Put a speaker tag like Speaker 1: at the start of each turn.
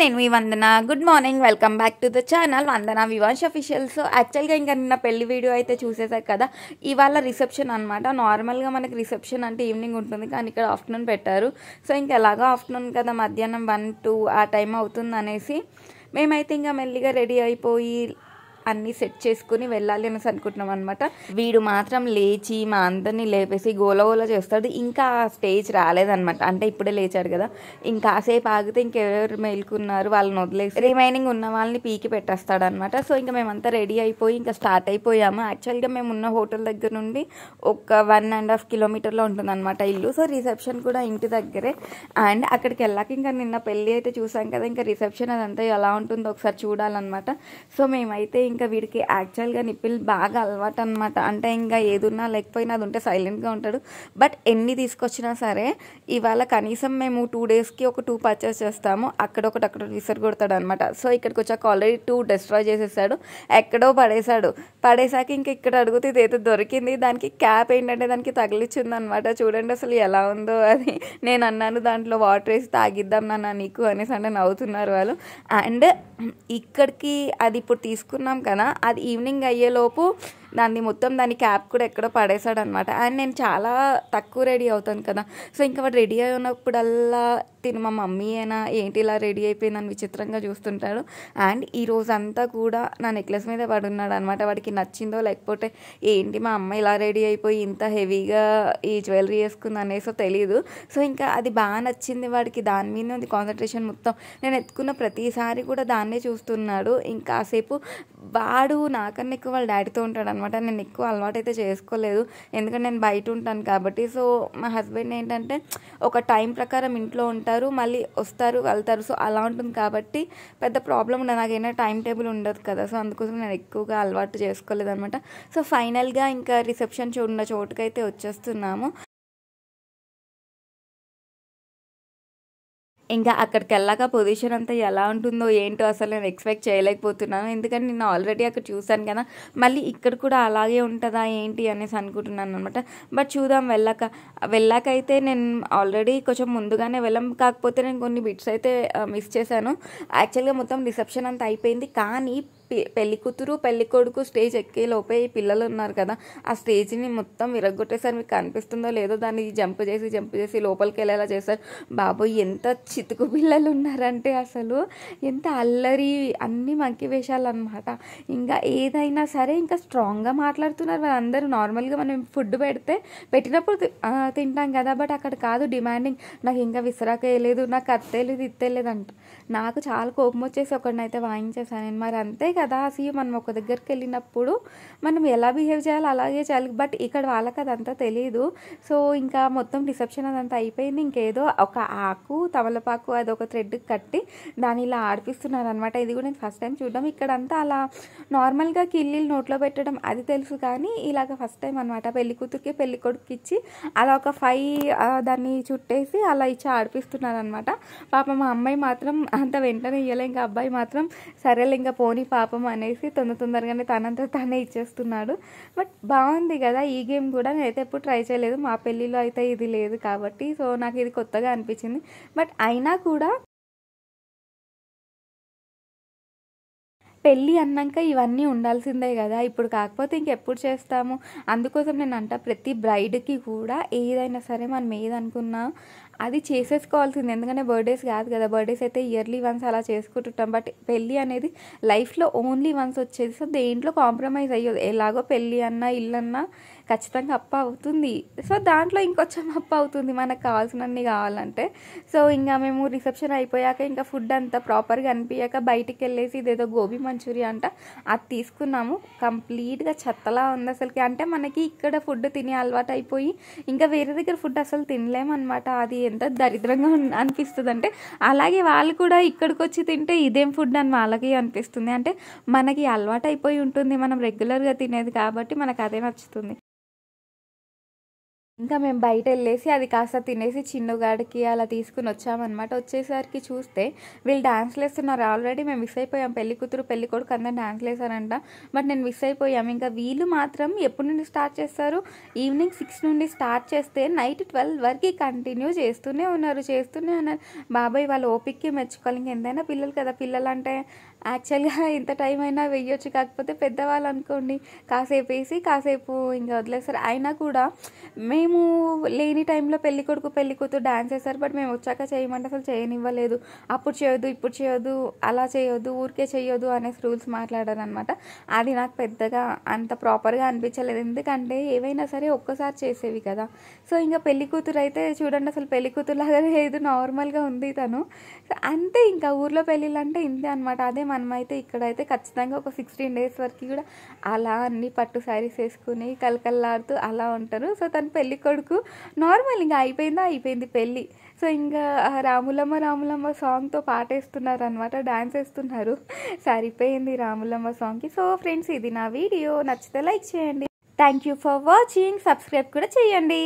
Speaker 1: నేను మీ Vandana. Good morning, welcome back to the channel Vandana Vivash official. So యాక్చువల్గా ఇంకా నిన్న పెళ్లి వీడియో అయితే చూసేసారు కదా. ఇవాళ రిసెప్షన్ అనమాట. నార్మల్గా మనకి రిసెప్షన్ అంటే ఈవినింగ్ ఉంటుంది, కానీ ఇక్కడ ఆఫ్టర్నూన్ పెట్టారు. సో ఇంకా ఎలాగో ఆఫ్టర్నూన్ కదా, మధ్యాహ్నం 1-2 ఆ టైం అవుతుంది అనేసి మేమైతే ఇంకా మెల్లిగా రెడీ అయిపోయి అన్నీ సెట్ చేసుకుని వెళ్ళాలి అనేసి అనుకుంటున్నాం అనమాట. వీడు మాత్రం లేచి మా అందరినీ లేపేసి గోలగోల చేస్తాడు. ఇంకా స్టేజ్ రాలేదనమాట, అంటే ఇప్పుడే లేచాడు కదా. ఇంకాసేపు ఆగితే ఇంకెవరు మేల్కున్నారు వాళ్ళని వదిలేసి రిమైనింగ్ ఉన్న వాళ్ళని పీకి పెట్టేస్తాడు అనమాట. సో ఇంకా మేమంతా రెడీ అయిపోయి ఇంకా స్టార్ట్ అయిపోయాము. యాక్చువల్గా మేము ఉన్న హోటల్ దగ్గర నుండి ఒక 1.5 కిలోమీటర్లో ఉంటుంది అనమాట ఇల్లు. సో రిసెప్షన్ కూడా ఇంటి దగ్గరే. అండ్ అక్కడికి వెళ్ళాక ఇంకా నిన్న పెళ్ళి అయితే చూసాం కదా, ఇంకా రిసెప్షన్ అదంతా ఎలా ఉంటుందో ఒకసారి చూడాలన్నమాట. సో మేమైతే ఇంకా వీడికి యాక్చువల్గా నిప్పిల్ బాగా అలవాటు అనమాట. అంటే ఇంకా ఏదున్నా లేకపోయినా అది ఉంటే సైలెంట్గా ఉంటాడు. బట్ ఎన్ని తీసుకొచ్చినా సరే ఇవాళ కనీసం మేము 2 డేస్కి ఒక 2 పర్చేస్ చేస్తాము. అక్కడ విసిరి కొడతాడు అనమాట. సో ఇక్కడికి వచ్చాక ఆల్రెడీ 2 డిస్ట్రాయ్ చేసేసాడు, ఎక్కడో పడేసాక ఇంకా ఇక్కడ అడిగితే ఇదేదో దొరికింది. దానికి క్యాప్ ఏంటంటే దానికి తగిలిచ్చింది అనమాట. చూడండి అసలు ఎలా ఉందో అది. నేను అన్నాను దాంట్లో వాటర్ వేసి తాగిద్దాం నాన్న నీకు అనేసి, అంటే నవ్వుతున్నారు వాళ్ళు. అండ్ ఇక్కడికి అది ఇప్పుడు తీసుకున్నాం కదా, అది ఈవినింగ్ అయ్యేలోపు దాని క్యాప్ కూడా ఎక్కడో పడేశాడు అనమాట. అండ్ నేను చాలా తక్కువ రెడీ అవుతాను కదా. సో ఇంకా వాడు రెడీ అయి ఉన్నప్పుడల్లా మా మమ్మీ అయినా ఏంటి ఇలా రెడీ అయిపోయిందని విచిత్రంగా చూస్తుంటాడు. అండ్ ఈ రోజంతా కూడా నా నెక్లెస్ మీద పడున్నాడు అనమాట. వాడికి నచ్చిందో లేకపోతే ఏంటి మా అమ్మ ఇలా రెడీ అయిపోయి ఇంత హెవీగా ఈ జ్యువెలరీ వేసుకుంది అనేసో తెలీదు. సో ఇంకా అది బాగా నచ్చింది వాడికి, దాని మీద ఉంది కాన్సన్ట్రేషన్ మొత్తం. నేను ఎత్తుకున్న ప్రతిసారి కూడా దాన్నే చూస్తున్నాడు. ఇంకాసేపు వాడు నాకన్నా ఎక్కువ వాళ్ళ డాడీతో ఉంటాడు అనమాట. నేను ఎక్కువ అలవాటు అయితే చేసుకోలేదు, ఎందుకంటే నేను బయట ఉంటాను కాబట్టి. సో మా హస్బెండ్ ఏంటంటే ఒక టైం ప్రకారం ఇంట్లో ఉంటారు, మళ్ళీ వస్తారు వెళ్తారు. సో అలా ఉంటుంది కాబట్టి పెద్ద ప్రాబ్లం ఉండదు. నాకైనా టైం టేబుల్ ఉండదు కదా. సో అందుకోసం నేను ఎక్కువగా అలవాటు చేసుకోలేదు అనమాట. సో ఫైనల్గా ఇంకా రిసెప్షన్ ఉన్న చోటుకైతే వచ్చేస్తున్నాము. ఇంకా అక్కడికి వెళ్ళాక పొజిషన్ అంతా ఎలా ఉంటుందో ఏంటో అసలు నేను ఎక్స్పెక్ట్ చేయలేకపోతున్నాను, ఎందుకంటే నేను ఆల్రెడీ అక్కడ చూశాను కదా. మళ్ళీ ఇక్కడ కూడా అలాగే ఉంటుందా ఏంటి అనేసి అనుకుంటున్నాను అనమాట. బట్ చూద్దాం. వెళ్ళాకైతే నేను ఆల్రెడీ కొంచెం ముందుగానే వెళ్ళాం, కాకపోతే నేను కొన్ని బిట్స్ అయితే మిస్ చేశాను. యాక్చువల్గా మొత్తం రిసెప్షన్ అంతా అయిపోయింది, కానీ పెళ్లి కూతురు పెళ్లి కొడుకు స్టేజ్ ఎక్కే లోపే ఈ పిల్లలు ఉన్నారు కదా, ఆ స్టేజ్ని మొత్తం విరగొట్టేసారు. మీకు కనిపిస్తుందో లేదో, దాన్ని జంప్ చేసి లోపలికి వెళ్ళేలా చేశారు. బాబోయ్ ఎంత చితుకు పిల్లలు ఉన్నారంటే అసలు ఎంత అల్లరి, అన్ని మంకి వేషాలు అనమాట. ఇంకా ఏదైనా సరే ఇంకా స్ట్రాంగ్గా మాట్లాడుతున్నారు వాళ్ళందరూ. నార్మల్గా మనం ఫుడ్ పెట్టినప్పుడు తింటాం కదా, బట్ అక్కడ కాదు, డిమాండింగ్. నాకు ఇంకా విసరాక వేయలేదు, నాకు అత్తేలేదు ఇత్తేలేదు అంట. నాకు చాలా కోపం వచ్చేసి ఒకడినైతే వాయించేసాను నేను. మరి అంతే కదా, మనం ఒక దగ్గరికి వెళ్ళినప్పుడు మనం ఎలా బిహేవ్ చేయాలో అలాగే చేయాలి. బట్ ఇక్కడ వాళ్ళకి అదంతా తెలియదు. సో ఇంకా మొత్తం రిసెప్షన్ అదంతా అయిపోయింది. ఇంకేదో ఒక ఆకు తమలపాకు అదొక థ్రెడ్ కట్టి దాన్ని ఇలా ఆడిపిస్తున్నారు అనమాట. ఇది కూడా నేను ఫస్ట్ టైం చూడడం. ఇక్కడంతా అలా నార్మల్గా కిల్లీలు నోట్లో పెట్టడం అది తెలుసు, కానీ ఇలాగ ఫస్ట్ టైం అనమాట. పెళ్లి కూతురికి పెళ్లి కొడుకు ఇచ్చి అలా ఒక 5 దాన్ని చుట్టేసి అలా ఇచ్చి ఆడిపిస్తున్నారు అనమాట. పాపం మా అమ్మాయి మాత్రం అంత వెంటనే ఇయ్యలే, ఇంకా అబ్బాయి మాత్రం సరేలే ఇంకా పోనీ పాపం అనేసి తొందరగానే తనంతా తనే ఇచ్చేస్తున్నాడు. బట్ బాగుంది కదా ఈ గేమ్ కూడా. నేనైతే ఎప్పుడు ట్రై చేయలేదు, మా పెళ్ళిలో అయితే ఇది లేదు కాబట్టి. సో నాకు ఇది కొత్తగా అనిపించింది. బట్ అయినా కూడా పెళ్ళి అన్నాక ఇవన్నీ ఉండాల్సిందే కదా, ఇప్పుడు కాకపోతే ఇంకెప్పుడు చేస్తాము. అందుకోసం నేను ప్రతి బ్రైడ్కి కూడా ఏదైనా సరే మనం ఏదనుకున్నా అది చేసేసుకోవాల్సింది. ఎందుకంటే బర్త్డేస్ కాదు కదా, బర్త్డేస్ అయితే ఇయర్లీ వన్స్ అలా చేసుకుంటుంటాం. బట్ పెళ్ళి అనేది లైఫ్లో ఓన్లీ వన్స్ వచ్చేది. సో దేంట్లో కాంప్రమైజ్ అయ్యేది. ఎలాగో పెళ్ళి అన్నా ఇల్లు అన్నా ఖచ్చితంగా అప్పు అవుతుంది. సో దాంట్లో ఇంకొంచెం అప్పు అవుతుంది మనకు కావాల్సినన్ని కావాలంటే. సో ఇంకా మేము రిసెప్షన్ అయిపోయాక ఇంకా ఫుడ్ అంతా ప్రాపర్గా అనిపించాక బయటికి వెళ్ళేసి ఇదేదో గోబీ మంచూరియా అంట అది తీసుకున్నాము. కంప్లీట్గా చెత్తలా ఉంది అసలుకి. అంటే మనకి ఇక్కడ ఫుడ్ తినే అలవాటు అయిపోయి ఇంకా వేరే దగ్గర ఫుడ్ అసలు తినలేమన్నమాట. అది ఎంత దరిద్రంగా అనిపిస్తుంది అంటే, అలాగే వాళ్ళు కూడా ఇక్కడికి వచ్చి తింటే ఇదేం ఫుడ్ అని వాళ్ళకి అనిపిస్తుంది. అంటే మనకి అలవాటు అయిపోయి ఉంటుంది, మనం రెగ్యులర్గా తినేది కాబట్టి మనకు అదే నచ్చుతుంది. ఇంకా మేము బయట వెళ్ళేసి అది కాస్త తినేసి చిన్నుగాడికి అలా తీసుకుని వచ్చామన్నమాట. వచ్చేసరికి చూస్తే వీళ్ళు డాన్స్లు వేస్తున్నారు. ఆల్రెడీ మేము మిస్ అయిపోయాం, పెళ్లి కూతురు పెళ్లి కొడుకు అందరు డాన్స్లు వేసారంట. బట్ నేను మిస్ అయిపోయాం. ఇంకా వీళ్ళు మాత్రం ఎప్పటి నుండి స్టార్ట్ చేస్తారు, ఈవినింగ్ 6 నుండి స్టార్ట్ చేస్తే నైట్ 12 వరకు కంటిన్యూ చేస్తూనే ఉన్నారు. బాబాయ్ వాళ్ళ ఓపిక్కి మెచ్చుకోవాలి. ఇంక ఎంతైనా పిల్లలు కదా, పిల్లలు అంటే యాక్చువల్గా ఇంత టైం అయినా వేయొచ్చు, కాకపోతే పెద్దవాళ్ళు అనుకోండి కాసేపు వేసి కాసేపు ఇంకా వదిలేస్తారు. అయినా కూడా మేము లేని టైంలో పెళ్లి కొడుకు పెళ్లి కూతురు డాన్స్ చేస్తారు. బట్ మేము వచ్చాక చేయమంటే అసలు చేయనివ్వలేదు. అప్పుడు చేయొద్దు, ఇప్పుడు చేయొద్దు, అలా చేయొద్దు, ఊరికే చేయొద్దు అనేసి రూల్స్ మాట్లాడారు అనమాట. అది నాకు పెద్దగా అంత ప్రాపర్గా అనిపించలేదు, ఎందుకంటే ఏవైనా సరే ఒక్కసారి చేసేవి కదా. సో ఇంకా పెళ్లి కూతురు అయితే చూడండి, అసలు పెళ్లి కూతురు లాగా లేదు, నార్మల్గా ఉంది తను. అంతే, ఇంకా ఊర్లో పెళ్ళిళ్ళు అంటే ఇంతే అనమాట. అదే మనమైతే ఇక్కడైతే ఖచ్చితంగా ఒక 16 days వరకు కూడా అలా అన్ని పట్టు శారీస్ వేసుకుని కలకల్లాడుతూ అలా ఉంటారు. సో తను పెళ్లి కొడుకు నార్మల్, ఇంకా అయిపోయింది పెళ్ళి. సో ఇంకా రాములమ్మ రాములమ్మ సాంగ్తో పాటేస్తున్నారు అనమాట, డాన్స్ వేస్తున్నారు. సరిపోయింది రాములమ్మ సాంగ్కి. సో ఫ్రెండ్స్, ఇది నా వీడియో, నచ్చితే లైక్ చేయండి. Thank you for watching. Subscribe కూడా చేయండి.